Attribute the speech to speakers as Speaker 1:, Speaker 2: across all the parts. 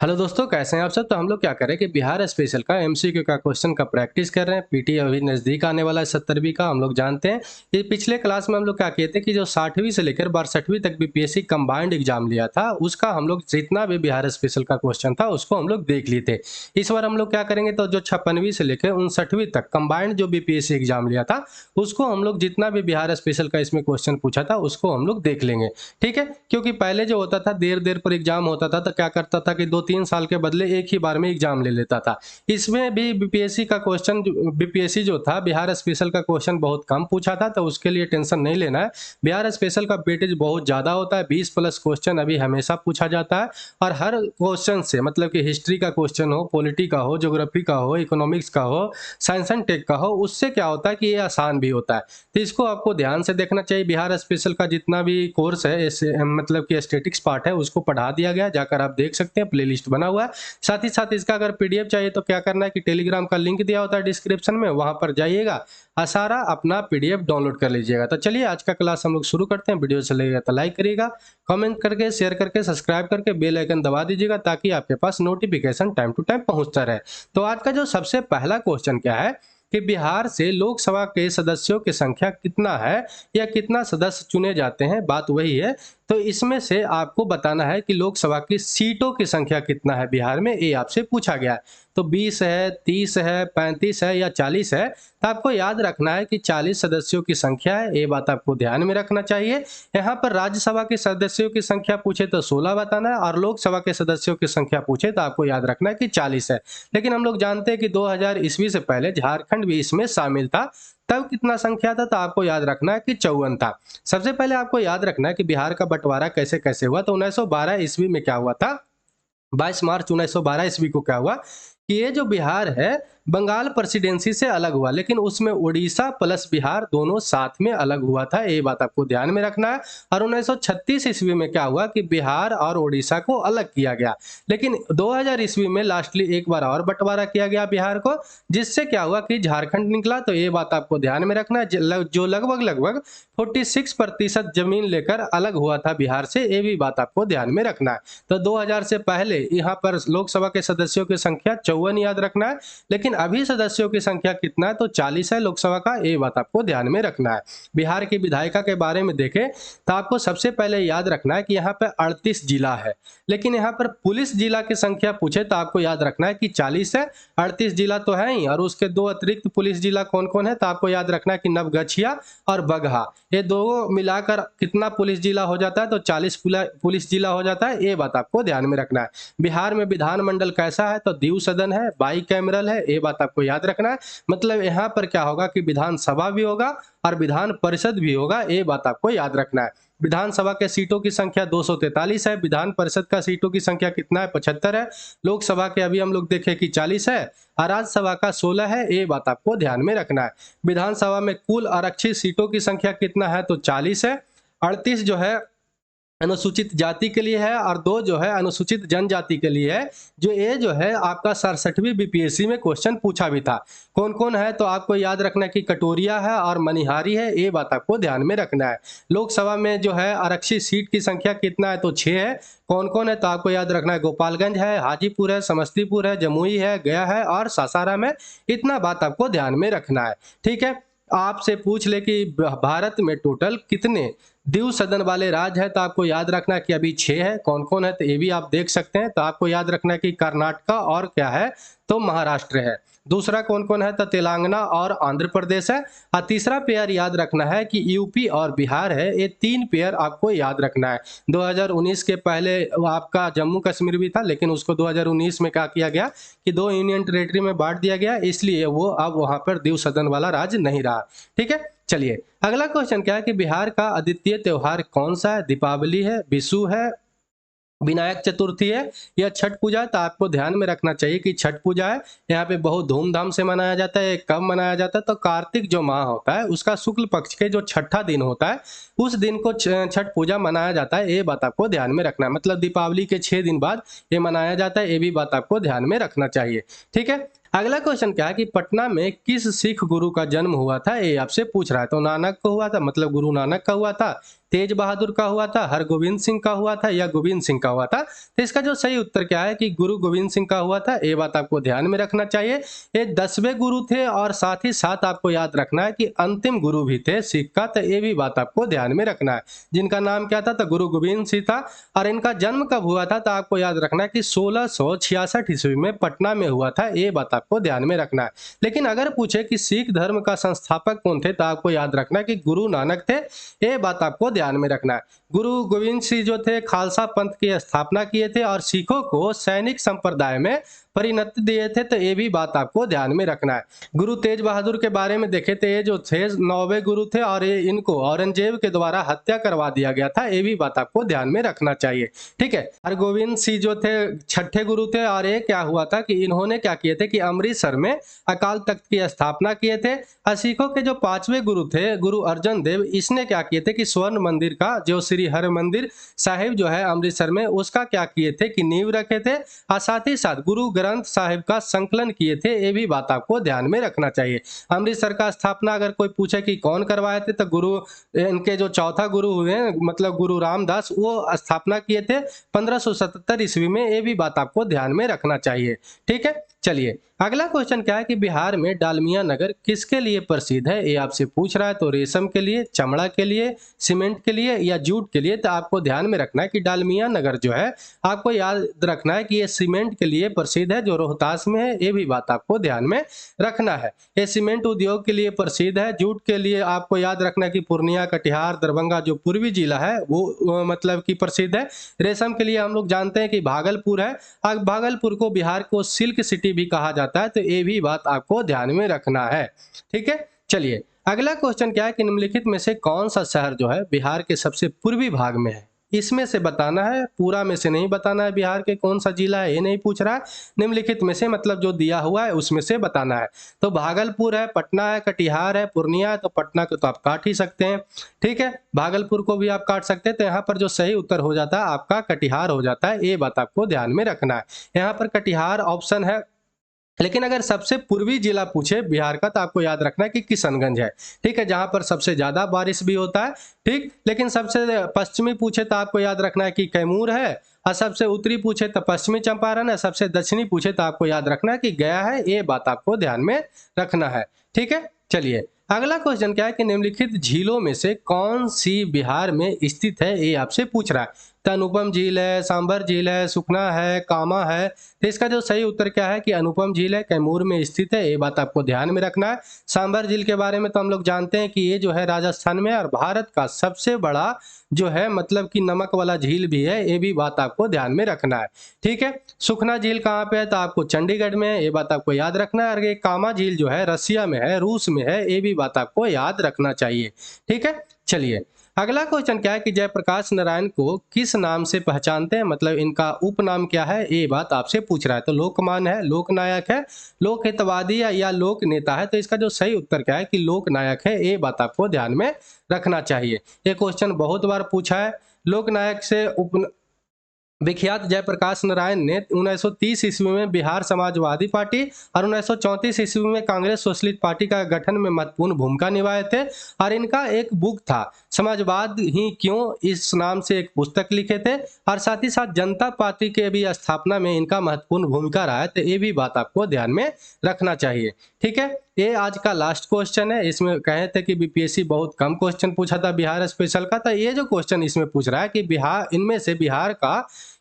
Speaker 1: Hello दोस्तों, कैसे हैं आप सब। तो हम लोग क्या करें कि बिहार स्पेशल का एमसीक्यू का क्वेश्चन का प्रैक्टिस कर रहे हैं। पीटी अभी नज़दीक आने वाला है 70वीं का। हम लोग जानते हैं कि पिछले क्लास में हम लोग क्या किए थे कि जो 60वीं से लेकर 62वीं तक बीपीएससी कंबाइंड एग्जाम लिया था, उसका हम लोग जितना भी बिहार स्पेशल का क्वेश्चन था उसको हम लोग देख लिए थे। इस बार हम लोग क्या करेंगे, तो जो 56वीं से लेकर 59वीं तक कंबाइंड जो बीपीएससी एग्जाम लिया था उसको हम लोग जितना भी बिहार स्पेशल का इसमें क्वेश्चन पूछा था उसको हम लोग देख लेंगे। ठीक है, क्योंकि पहले जो होता था देर देर पर एग्जाम होता था तो क्या करता था कि 2-3 साल के बदले एक ही बार में एग्जाम ले लेता था। इसमें भी बीपीएससी का क्वेश्चन बीपीएससी जो था बिहार स्पेशल का क्वेश्चन बहुत कम पूछा था, तो उसके लिए टेंशन नहीं लेना है। बिहार स्पेशल का वेटेज बहुत ज़्यादा होता है, 20 प्लस क्वेश्चन अभी हमेशा पूछा जाता है। और हर क्वेश्चन से मतलब कि हिस्ट्री का क्वेश्चन हो, पॉलिटी का हो, ज्योग्राफी का हो, इकोनॉमिक्स का हो, साइंस एंड टेक का हो, उससे क्या होता है कि ये आसान भी होता है। तो इसको आपको ध्यान से देखना चाहिए। बिहार स्पेशल का जितना भी कोर्स है मतलब कि स्टैटिक्स पार्ट है उसको पढ़ा दिया गया, जाकर आप देख सकते हैं, प्लेलिस्ट बना हुआ है। साथ ही साथ इसका अगर पीडीएफ चाहिए तो क्या करना है कि टेलीग्राम का लिंक दिया होता है डिस्क्रिप्शन में, वहां पर जाइएगा और सारा अपना पीडीएफ डाउनलोड कर लीजिएगा। तो चलिए आज का क्लास हम लोग शुरू करते हैं। वीडियो अच्छा लगेगा तो लाइक करिएगा, कमेंट करके, शेयर करके, सब्सक्राइब करके बेल आइकन दबा दीजिएगा ताकि आपके पास नोटिफिकेशन टाइम टू टाइम पहुंचता रहे। तो आज का जो सबसे पहला क्वेश्चन क्या है कि बिहार से लोकसभा के सदस्यों की संख्या कितना है या कितना सदस्य चुने जाते हैं, बात वही है। तो इसमें से आपको बताना है कि लोकसभा की सीटों की संख्या कितना है बिहार में, ये आपसे पूछा गया है। तो 20 है, 30 है, 35 है या 40 है। तो आपको याद रखना है कि 40 सदस्यों की संख्या है, ये बात आपको ध्यान में रखना चाहिए। यहाँ पर राज्यसभा के सदस्यों की संख्या पूछे तो 16 बताना है, और लोकसभा के सदस्यों की संख्या पूछे तो आपको याद रखना है कि 40 है। लेकिन हम लोग जानते हैं कि 2000 ईस्वी से पहले झारखंड भी इसमें शामिल था, तब कितना संख्या था तो आपको याद रखना है कि 54 था। सबसे पहले आपको याद रखना है कि बिहार का बंटवारा कैसे कैसे हुआ। तो 1912 ईस्वी में क्या हुआ था, 22 मार्च 1912 ईस्वी को क्या हुआ कि ये जो बिहार है बंगाल प्रेसिडेंसी से अलग हुआ, लेकिन उसमें उड़ीसा प्लस बिहार दोनों साथ में अलग हुआ था, ये बात आपको ध्यान में रखना है। और 1936 ईस्वी में क्या हुआ कि बिहार और उड़ीसा को अलग किया गया, लेकिन 2000 ईस्वी में लास्टली एक बार और बंटवारा किया गया बिहार को, जिससे क्या हुआ कि झारखंड निकला। तो ये बात आपको ध्यान में रखना है। जो लगभग लगभग 46% जमीन लेकर अलग हुआ था बिहार से, ये भी बात आपको ध्यान में रखना है। तो 2000 से पहले यहाँ पर लोकसभा के सदस्यों की संख्या 54 याद रखना है, लेकिन अभी सदस्यों की संख्या कितना है तो 40 है लोकसभा का, ये बात आपको ध्यान में रखना है। बिहार की विधायिका के बारे में देखें तो आपको सबसे पहले याद रखना है कि यहाँ पे 38 जिला है, लेकिन यहाँ पर पुलिस जिला की संख्या पूछे तो आपको याद रखना है कि 40 है। 38 जिला तो है ही, और उसके दो अतिरिक्त पुलिस जिला कौन कौन है तो आपको याद रखना है कि नवगछिया और बगहा, ये दो मिलाकर कितना पुलिस जिला हो जाता है तो 40 पुलिस जिला हो जाता है, ये बात आपको ध्यान में रखना है। बिहार में विधानमंडल कैसा है तो द्विसदन सदन है, बाई कैमरल है, ये बात आपको याद रखना है। मतलब यहाँ पर क्या होगा कि विधानसभा भी होगा और विधान परिषद भी होगा, ये बात आपको याद रखना है। विधानसभा के सीटों की संख्या 243 है, विधान परिषद का सीटों की संख्या कितना है 75 है, लोकसभा के अभी हम लोग देखें कि 40 है और राज्यसभा का 16 है, ये बात आपको ध्यान में रखना है। विधानसभा में कुल आरक्षित सीटों की संख्या कितना है तो 40 है, 38 जो है अनुसूचित जाति के लिए है और 2 जो है अनुसूचित जनजाति के लिए है। जो ये जो है आपका 67वीं बीपीएससी में क्वेश्चन पूछा भी था। कौन कौन है तो आपको याद रखना है कि कटोरिया है और मनिहारी है, ये बात आपको ध्यान में रखना है। लोकसभा में जो है आरक्षित सीट की संख्या कितना है तो 6 है। कौन कौन है तो आपको याद रखना है गोपालगंज है, हाजीपुर है, समस्तीपुर है, जमुई है, गया है और सासाराम है। इतना बात आपको ध्यान में रखना है। ठीक है, आपसे पूछ ले कि भारत में टोटल कितने द्विसदन सदन वाले राज्य है तो आपको याद रखना है कि अभी 6 है। कौन कौन है तो ये भी आप देख सकते हैं। तो आपको याद रखना है कि कर्नाटका और क्या है तो महाराष्ट्र है। दूसरा कौन कौन है तो तेलंगाना और आंध्र प्रदेश है। और तीसरा पेयर याद रखना है कि यूपी और बिहार है। ये 3 पेयर आपको याद रखना है। 2019 के पहले आपका जम्मू कश्मीर भी था, लेकिन उसको 2019 में क्या किया गया कि 2 यूनियन टेरेटरी में बांट दिया गया, इसलिए वो अब वहां पर द्विसदन सदन वाला राज्य नहीं रहा। ठीक है, चलिए अगला क्वेश्चन क्या है कि बिहार का अद्वितीय त्योहार कौन सा है। दीपावली है, विशु है, विनायक चतुर्थी है या छठ पूजा है। तो आपको ध्यान में रखना चाहिए कि छठ पूजा है, यहाँ पे बहुत धूमधाम से मनाया जाता है। कब मनाया जाता है तो कार्तिक जो माह होता है उसका शुक्ल पक्ष के जो छठा दिन होता है उस दिन को छठ पूजा मनाया जाता है, ये बात आपको ध्यान में रखना है। मतलब दीपावली के 6 दिन बाद ये मनाया जाता है, ये भी बात आपको ध्यान में रखना चाहिए। ठीक है, अगला क्वेश्चन क्या है कि पटना में किस सिख गुरु का जन्म हुआ था, ये आपसे पूछ रहा है। तो नानक को हुआ था, मतलब गुरु नानक का हुआ था, तेज बहादुर का हुआ था, हरगोविंद सिंह का हुआ था, या गोविंद सिंह का हुआ था। तो इसका जो सही उत्तर क्या है कि गुरु गोविंद सिंह का हुआ था। ये बात आपको ध्यान में रखना चाहिए। ये 10वें गुरु थे और साथ ही साथ आपको याद रखना है कि अंतिम गुरु भी थे सिख का। तो ये भी बात आपको ध्यान में रखना है, जिनका नाम क्या था, तो गुरु गोविंद सिंह था। और इनका जन्म कब हुआ था, तो आपको याद रखना है कि 1666 ईस्वी में पटना में हुआ था। ये बात आपको ध्यान में रखना है। लेकिन अगर पूछे कि सिख धर्म का संस्थापक कौन थे, तो आपको याद रखना है कि गुरु नानक थे। ये बात आपको ध्यान में रखना है। गुरु गोविंद सिंह जो थे खालसा पंथ की स्थापना किए थे और सिखों को सैनिक संप्रदाय में परिणति दिए थे। तो ये भी बात आपको ध्यान में रखना है। गुरु तेज बहादुर के बारे में देखे तो ये जो थे 9वें गुरु थे और ये इनको औरंगजेब के द्वारा हत्या करवा दिया गया था। ये भी बात आपको ध्यान में रखना चाहिए, ठीक है। हरगोविंद सिंह जो थे 6ठे गुरु थे और ये क्या हुआ था कि इन्होंने क्या किए थे कि अमृतसर में अकाल तख्त की स्थापना किए थे। और सिखों के जो 5वें गुरु थे गुरु अर्जन देव, इसने क्या किए थे कि स्वर्ण मंदिर का जो श्री हरमंदिर साहिब जो है अमृतसर में, उसका क्या किए थे कि नींव रखे थे। और साथ ही साथ गुरु ग्रंथ साहिब का संकलन किए थे। ये भी बात आपको ध्यान में रखना चाहिए। अमृतसर का स्थापना अगर कोई पूछे कि कौन करवाए थे, तो गुरु इनके जो चौथा गुरु हुए मतलब गुरु रामदास, वो स्थापना किए थे 1577 ईस्वी में। ये भी बात आपको ध्यान में रखना चाहिए, ठीक है। चलिए अगला क्वेश्चन क्या है कि बिहार में डालमिया नगर किसके लिए प्रसिद्ध है, ये आपसे पूछ रहा है। तो रेशम के लिए, चमड़ा के लिए, सीमेंट के लिए, या जूट के लिए। तो आपको ध्यान में रखना है कि डालमिया नगर जो है, आपको याद रखना है कि ये सीमेंट के लिए प्रसिद्ध है, जो रोहतास में है। ये भी बात आपको ध्यान में रखना है। ये सीमेंट उद्योग के लिए प्रसिद्ध है। जूट के लिए आपको याद रखना है कि पूर्णिया, कटिहार, दरभंगा जो पूर्वी जिला है वो मतलब कि प्रसिद्ध है। रेशम के लिए हम लोग जानते हैं कि भागलपुर है। भागलपुर को बिहार को सिल्क सिटी भी कहा जाता है। तो ये भी बात आपको ध्यान में रखना है, ठीक है। चलिए अगला क्वेश्चन क्या है कि निम्नलिखित में से कौन सा शहर जो है बिहार के सबसे पूर्वी भाग में है, इसमें से बताना है, पूरा में से नहीं बताना है। बिहार के कौन सा जिला है ये नहीं पूछ रहा है, निम्नलिखित में से मतलब जो दिया हुआ है उसमें से बताना है। तो भागलपुर है, पटना है, कटिहार है, पूर्णिया है। तो पटना को तो आप काट ही सकते हैं, ठीक है। भागलपुर को भी आप काट सकते हैं। तो यहाँ पर जो सही उत्तर हो जाता है आपका कटिहार हो जाता है। ये बात आपको ध्यान में रखना है। यहाँ पर कटिहार ऑप्शन है। लेकिन अगर सबसे पूर्वी जिला पूछे बिहार का, तो आपको याद रखना है कि किशनगंज है, ठीक है, जहां पर सबसे ज्यादा बारिश भी होता है, ठीक। लेकिन सबसे पश्चिमी पूछे तो आपको याद रखना है कि कैमूर है। और सबसे उत्तरी पूछे तो पश्चिमी चंपारण है। सबसे दक्षिणी पूछे तो आपको याद रखना है कि गया है। ये बात आपको ध्यान में रखना है, ठीक है। चलिए अगला क्वेश्चन क्या है कि निम्नलिखित झीलों में से कौन सी बिहार में स्थित है, ये आपसे पूछ रहा है। तो अनुपम झील है, सांभर झील है, सुखना है, कामा है। तो इसका जो सही उत्तर क्या है कि अनुपम झील है, कैमूर में स्थित है। ये बात आपको ध्यान में रखना है। सांभर झील के बारे में तो हम लोग जानते हैं कि ये जो है राजस्थान में और भारत का सबसे बड़ा जो है मतलब कि नमक वाला झील भी है। ये भी बात आपको ध्यान में रखना है, ठीक है। सुखना झील कहाँ पे है, तो आपको चंडीगढ़ में है। ये बात आपको याद रखना है। और ये कामा झील जो है रसिया में है, रूस में है। ये भी बात आपको याद रखना चाहिए, ठीक है। चलिए अगला क्वेश्चन क्या है कि जयप्रकाश नारायण को किस नाम से पहचानते हैं, मतलब इनका उपनाम क्या है, ये बात आपसे पूछ रहा है। तो लोकमान है, लोकनायक है, लोक हितवादी या लोक नेता है। तो इसका जो सही उत्तर क्या है कि लोकनायक है। ये बात आपको ध्यान में रखना चाहिए। ये क्वेश्चन बहुत बार पूछा है। लोकनायक से विख्यात जयप्रकाश नारायण ने 1930 ईस्वी में बिहार समाजवादी पार्टी और 1934 ईस्वी में कांग्रेस सोशलिस्ट पार्टी का गठन में महत्वपूर्ण भूमिका निभाए थे। और इनका एक बुक था समाजवाद ही क्यों, इस नाम से एक पुस्तक लिखे थे। और साथ ही साथ जनता पार्टी के भी स्थापना में इनका महत्वपूर्ण भूमिका रहा है। तो ये भी बात आपको ध्यान में रखना चाहिए, ठीक है। ये आज का लास्ट क्वेश्चन है। इसमें कहे थे कि बीपीएससी बहुत कम क्वेश्चन पूछा था बिहार स्पेशल का। तो ये जो क्वेश्चन इसमें पूछ रहा है कि बिहार इनमें से बिहार का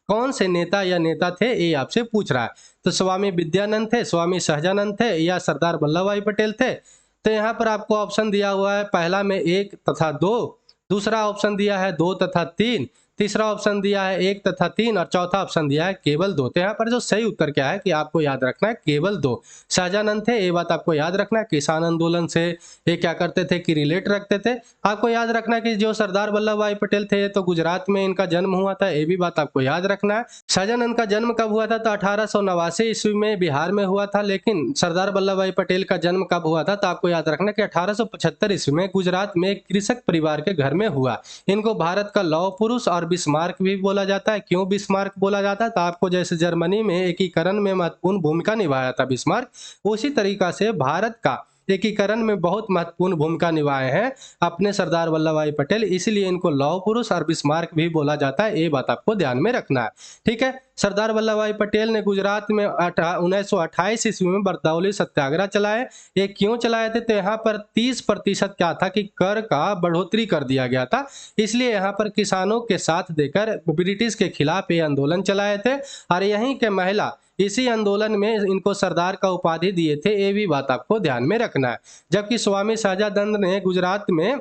Speaker 1: कौन से नेता या नेता थे, ये आपसे पूछ रहा है। तो स्वामी विद्यानंद थे, स्वामी सहजानंद थे, या सरदार वल्लभ भाई पटेल थे। तो यहाँ पर आपको ऑप्शन दिया हुआ है, पहला में 1 तथा 2, दूसरा ऑप्शन दिया है 2 तथा 3, तीसरा ऑप्शन दिया है 1 तथा 3, और चौथा ऑप्शन दिया है केवल 2। तो यहाँ पर जो सही उत्तर क्या है कि आपको याद रखना है केवल 2 शाहजानंद थे। ये बात आपको याद रखना है। किसान आंदोलन से ये क्या करते थे कि रिलेट रखते थे। आपको याद रखना है कि जो सरदार वल्लभ भाई पटेल थे तो गुजरात में इनका जन्म हुआ था। ये भी बात आपको याद रखना है। शाहजानंद का जन्म कब हुआ था, तो 1889 ईस्वी में बिहार में हुआ था। लेकिन सरदार वल्लभ भाई पटेल का जन्म कब हुआ था, तो आपको याद रखना कि 1875 ईस्वी में गुजरात में एक कृषक परिवार के घर में हुआ। इनको भारत का लौह पुरुष और और बिस्मार्क भी बोला जाता है। क्यों बिस्मार्क बोला जाता है? तो आपको जैसे जर्मनी में एकीकरण में महत्वपूर्ण भूमिका निभाया था बिस्मार्क, उसी तरीका से भारत का एकीकरण में बहुत महत्वपूर्ण भूमिका निभाए हैं अपने सरदार वल्लभ भाई पटेल, इसलिए इनको लौह पुरुष और बिस्मार्क भी बोला जाता है। ये बात आपको ध्यान में रखना है, ठीक है। सरदार वल्लभ भाई पटेल ने गुजरात में 1928 ईस्वी में बरदौली सत्याग्रह चलाए। ये क्यों चलाए थे? तो यहाँ पर 30% क्या था कि कर का बढ़ोतरी कर दिया गया था, इसलिए यहाँ पर किसानों के साथ देकर ब्रिटिश के खिलाफ ये आंदोलन चलाए थे। और यहीं के महिला इसी आंदोलन में इनको सरदार का उपाधि दिए थे, ये भी बात आपको ध्यान में रखना है। जबकि स्वामी सहजानंद ने गुजरात में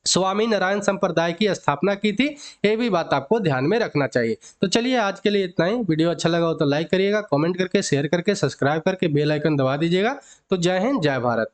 Speaker 1: स्वामी नारायण संप्रदाय की स्थापना की थी, ये भी बात आपको ध्यान में रखना चाहिए। तो चलिए आज के लिए इतना ही। वीडियो अच्छा लगा हो तो लाइक करिएगा, कमेंट करके, शेयर करके, सब्सक्राइब करके बेल आइकन दबा दीजिएगा। तो जय हिंद, जय भारत।